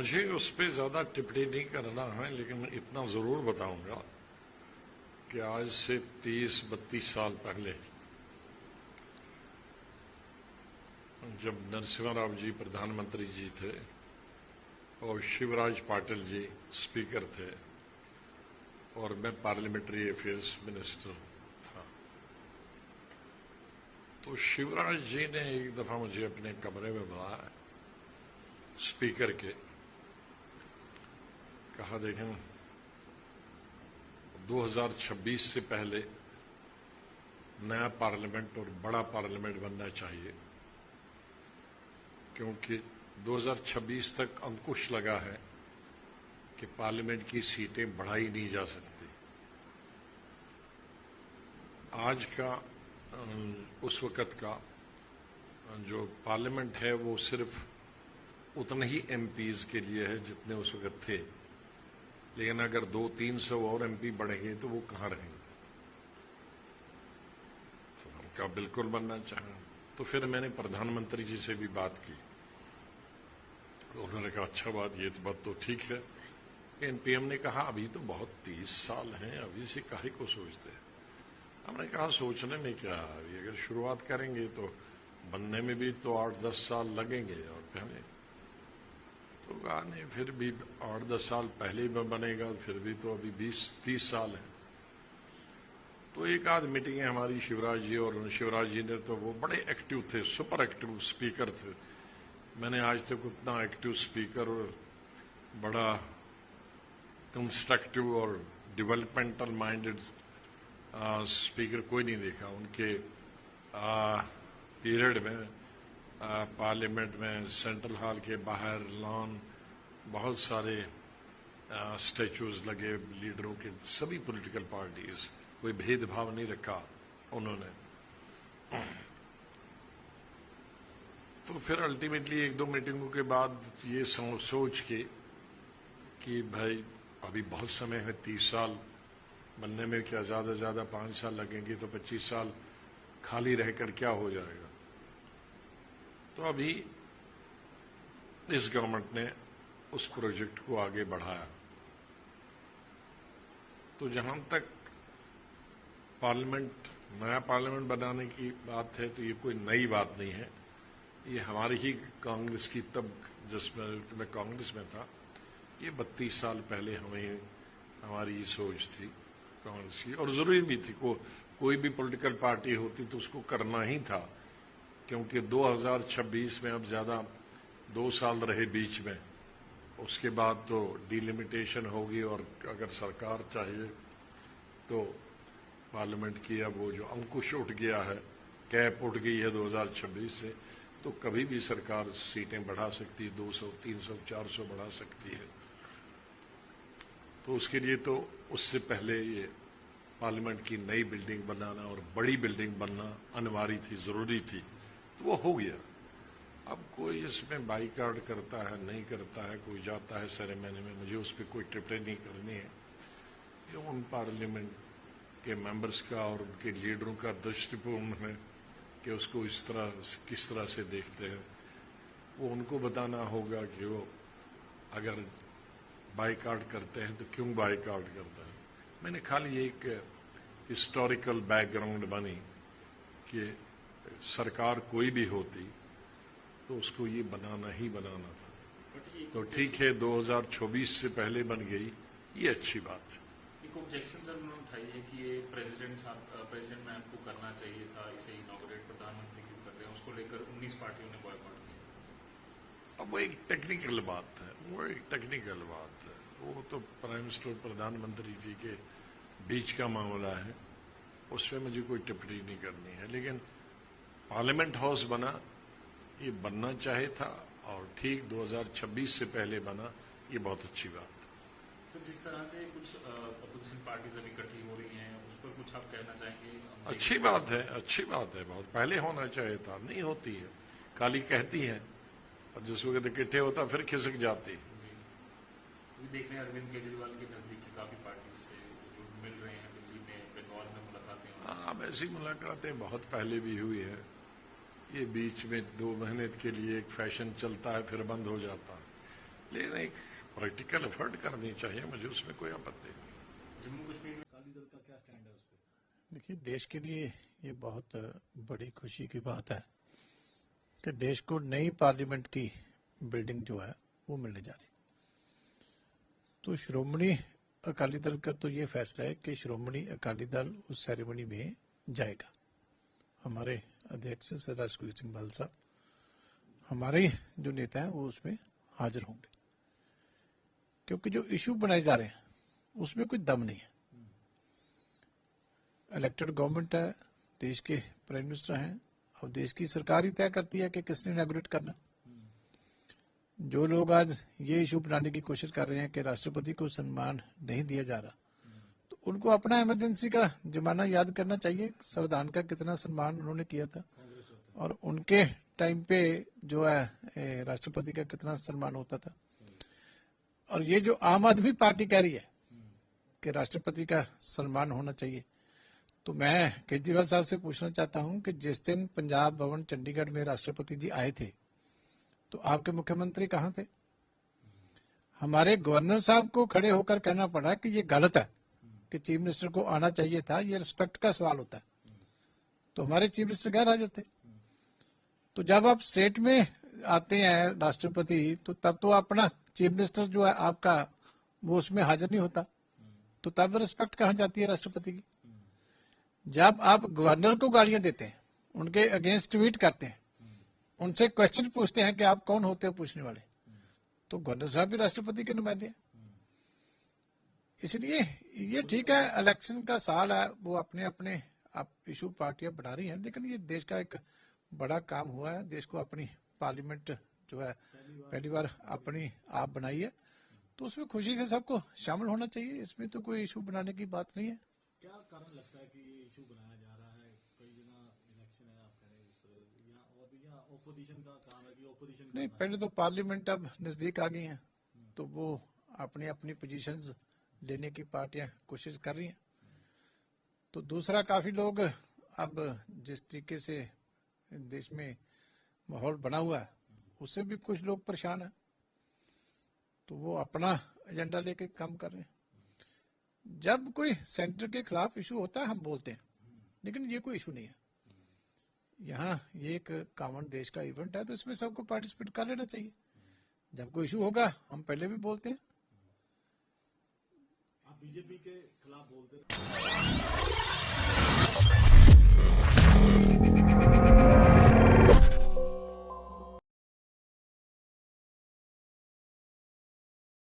मुझे उस पर ज्यादा टिप्पणी नहीं करना है, लेकिन इतना जरूर बताऊंगा कि आज से 30-32 साल पहले जब नरसिम्हा राव जी प्रधानमंत्री जी थे और शिवराज पाटिल जी स्पीकर थे और मैं पार्लियामेंट्री अफेयर्स मिनिस्टर था, तो शिवराज जी ने एक दफा मुझे अपने कमरे में बुलाया, स्पीकर के, कहा देखें 2026 से पहले नया पार्लियामेंट और बड़ा पार्लियामेंट बनना चाहिए, क्योंकि 2026 तक अंकुश लगा है कि पार्लियामेंट की सीटें बढ़ाई नहीं जा सकती। आज का उस वक़्त का जो पार्लियामेंट है वो सिर्फ उतने ही एमपीज के लिए है जितने उस वक़्त थे, लेकिन अगर 200-300 और एमपी बढ़ेंगे तो वो कहाँ रहेंगे। तो उनका बिल्कुल बनना चाहिए। तो फिर मैंने प्रधानमंत्री जी से भी बात की, तो उन्होंने कहा अच्छा ये बात तो ठीक है। लेकिन पीएम ने कहा अभी तो बहुत 30 साल हैं, अभी से काहे को सोचते हैं। हमने कहा सोचने में क्या, अभी अगर शुरुआत करेंगे तो बनने में भी तो 8-10 साल लगेंगे, और पहले तो कहा नहीं, फिर भी 8-10 साल पहले ही बनेगा, फिर भी तो अभी 20-30 साल है। तो एक आध मीटिंगें हमारी शिवराज जी, और शिवराज जी ने तो वो बड़े एक्टिव थे, सुपर एक्टिव स्पीकर थे। मैंने आज तक उतना एक्टिव स्पीकर और बड़ा कंस्ट्रक्टिव और डेवलपमेंटल माइंडेड स्पीकर कोई नहीं देखा। उनके पीरियड में पार्लियामेंट में सेंट्रल हॉल के बाहर लॉन बहुत सारे स्टैचूज लगे लीडरों के, सभी पॉलिटिकल पार्टीज, कोई भेदभाव नहीं रखा उन्होंने। तो फिर अल्टीमेटली 1-2 मीटिंगों के बाद ये सोच के कि भाई अभी बहुत समय है, 30 साल बनने में क्या, ज्यादा से ज्यादा 5 साल लगेंगे, तो 25 साल खाली रहकर क्या हो जाएगा। तो अभी इस गवर्नमेंट ने उस प्रोजेक्ट को आगे बढ़ाया। तो जहां तक पार्लियामेंट, नया पार्लियामेंट बनाने की बात है, तो ये कोई नई बात नहीं है। ये हमारी ही कांग्रेस की, तब जिसमें मैं कांग्रेस में था, ये 32 साल पहले हमारी ये सोच थी कांग्रेस की, और जरूरी भी थी। कोई भी पॉलिटिकल पार्टी होती तो उसको करना ही था, क्योंकि 2026 में अब ज्यादा 2 साल रहे बीच में, उसके बाद तो डिलिमिटेशन होगी, और अगर सरकार चाहिए तो पार्लियामेंट की अब वो जो अंकुश उठ गया है, कैप उठ गई है 2026 से, तो कभी भी सरकार सीटें बढ़ा सकती है, 200, 300, 400 बढ़ा सकती है। तो उसके लिए तो उससे पहले ये पार्लियामेंट की नई बिल्डिंग बनाना और बड़ी बिल्डिंग बनना अनिवार्य थी, जरूरी थी, तो वो हो गया। अब कोई इसमें बाइकआउट करता है, नहीं करता है, कोई जाता है सेरेमनी में, मुझे उस पर कोई टिप्पणी नहीं करनी है। ये उन पार्लियामेंट के मेंबर्स का और उनके लीडरों का दृष्टिकोण है कि उसको किस तरह से देखते हैं, वो उनको बताना होगा कि वो अगर बाइकआउट करते हैं तो क्यों बाइकआउट करता है। मैंने खाली एक हिस्टोरिकल बैकग्राउंड बनी कि सरकार कोई भी होती तो उसको ये बनाना ही बनाना था। तो ठीक है, 2024 से पहले बन गई, ये अच्छी बात। एक ऑब्जेक्शन सर उन्होंने उठाई है कि ये प्रेसिडेंट मैम को करना चाहिए था, इसे इनॉग्रेट प्रधानमंत्री क्यों कर रहे हैं, उसको लेकर 19 पार्टियों ने बॉयकॉट किया। अब वो एक टेक्निकल बात है, वो तो प्राइम मिनिस्टर प्रधानमंत्री जी के बीच का मामला है, उसमें मुझे कोई टिप्पणी नहीं करनी है। लेकिन पार्लियामेंट हाउस बना, ये बनना चाहे था, और ठीक 2026 से पहले बना, ये बहुत अच्छी बात है। सर जिस तरह से कुछ अपोजिशन पार्टीज अभी इकट्ठी हो रही हैं, उस पर कुछ आप कहना चाहेंगे? अच्छी बात है, बहुत पहले होना चाहिए था, नहीं होती है, खाली कहती है, और जिस वक्त इकट्ठे होता फिर खिसक जाती है। देख रहे हैं अरविंद केजरीवाल के नजदीकी काफी पार्टी से जो मिल रहे हैं दिल्ली में, बंगाल में मुलाकातें। हाँ, ऐसी मुलाकातें बहुत पहले भी हुई है। ये बीच में 2 महीने के लिए एक फैशन चलता है, फिर बंद हो जाता है। लेकिन एक प्रैक्टिकल एफर्ट करनी चाहिए, मुझे उसमें कोई आपत्ति नहीं। जम्मू कश्मीर में अकाली दल का क्या स्टैंड है उस पर? देखिए, देश के लिए ये बहुत बड़ी खुशी की बात है कि देश को नई पार्लियामेंट की बिल्डिंग जो है वो मिलने जा रही। तो श्रोमणी अकाली दल का तो ये फैसला है कि श्रोमणी अकाली दल उस सेरेमनी में जाएगा। हमारे अध्यक्ष सरदार सुखबीर सिंह बादल साहब, हमारे जो नेता हैं वो उसमें हाजिर होंगे, क्योंकि जो इशू बनाए जा रहे हैं उसमें कोई दम नहीं है। इलेक्टेड गवर्नमेंट है, देश के प्राइम मिनिस्टर हैं, अब देश की सरकार ही तय करती है कि किसने इनॉग्रेट करना। जो लोग आज ये इशू बनाने की कोशिश कर रहे हैं कि राष्ट्रपति को सम्मान नहीं दिया जा रहा, तो उनको अपना इमरजेंसी का जमाना याद करना चाहिए। संविधान का कितना सम्मान उन्होंने किया था और उनके टाइम पे जो है राष्ट्रपति का कितना सम्मान होता था। और ये जो आम आदमी पार्टी कह रही है कि राष्ट्रपति का सम्मान होना चाहिए, तो मैं केजरीवाल साहब से पूछना चाहता हूं कि जिस दिन पंजाब भवन चंडीगढ़ में राष्ट्रपति जी आए थे तो आपके मुख्यमंत्री कहां थे? हमारे गवर्नर साहब को खड़े होकर कहना पड़ा कि ये गलत है कि चीफ मिनिस्टर को आना चाहिए था, ये रिस्पेक्ट का सवाल होता है। तो हमारे चीफ मिनिस्टर गैर हाजिर थे। तो जब आप स्टेट में आते हैं राष्ट्रपति, तो तब तो अपना चीफ मिनिस्टर जो है आपका वो उसमें हाजिर नहीं होता, तो तब रिस्पेक्ट कहां जाती है राष्ट्रपति की? जब आप गवर्नर को गालियां देते हैं, उनके अगेंस्ट ट्वीट करते हैं, उनसे क्वेश्चन पूछते हैं कि आप कौन होते हो पूछने वाले, तो गवर्नर साहब भी राष्ट्रपति के नुमाइंदे हैं। इसलिए ये ठीक है, इलेक्शन का साल है, वो अपने अपने इशू पार्टियां बढ़ा रही हैं, लेकिन ये देश का एक बड़ा काम हुआ है। देश को अपनी पार्लियामेंट जो है पहली बार अपनी आप बनाई है, तो उसमें खुशी से सबको शामिल होना चाहिए। इसमें तो कोई इशू बनाने की बात नहीं है। क्या कारण लगता है कि ये इशू बनाया जा रहा है? कई जना इलेक्शन है, आप कह रहे हैं, या और भी या ओपोजिशन का काम है कि ओपोजिशन नहीं, पहले तो पार्लियामेंट अब नजदीक आ गई है, तो वो अपनी अपनी पोजीशंस लेने की पार्टियां कोशिश कर रही हैं। तो दूसरा, काफी लोग अब जिस तरीके से देश में माहौल बना हुआ है उससे भी कुछ लोग परेशान हैं, तो वो अपना एजेंडा लेके काम कर रहे हैं। जब कोई सेंटर के खिलाफ इशू होता है हम बोलते हैं, लेकिन ये कोई इशू नहीं है। यहाँ ये एक कॉमन देश का इवेंट है, तो इसमें सबको पार्टिसिपेट कर लेना चाहिए। जब कोई इशू होगा हम पहले भी बोलते हैं। आप बीजेपी के खिलाफ बोलते हैं।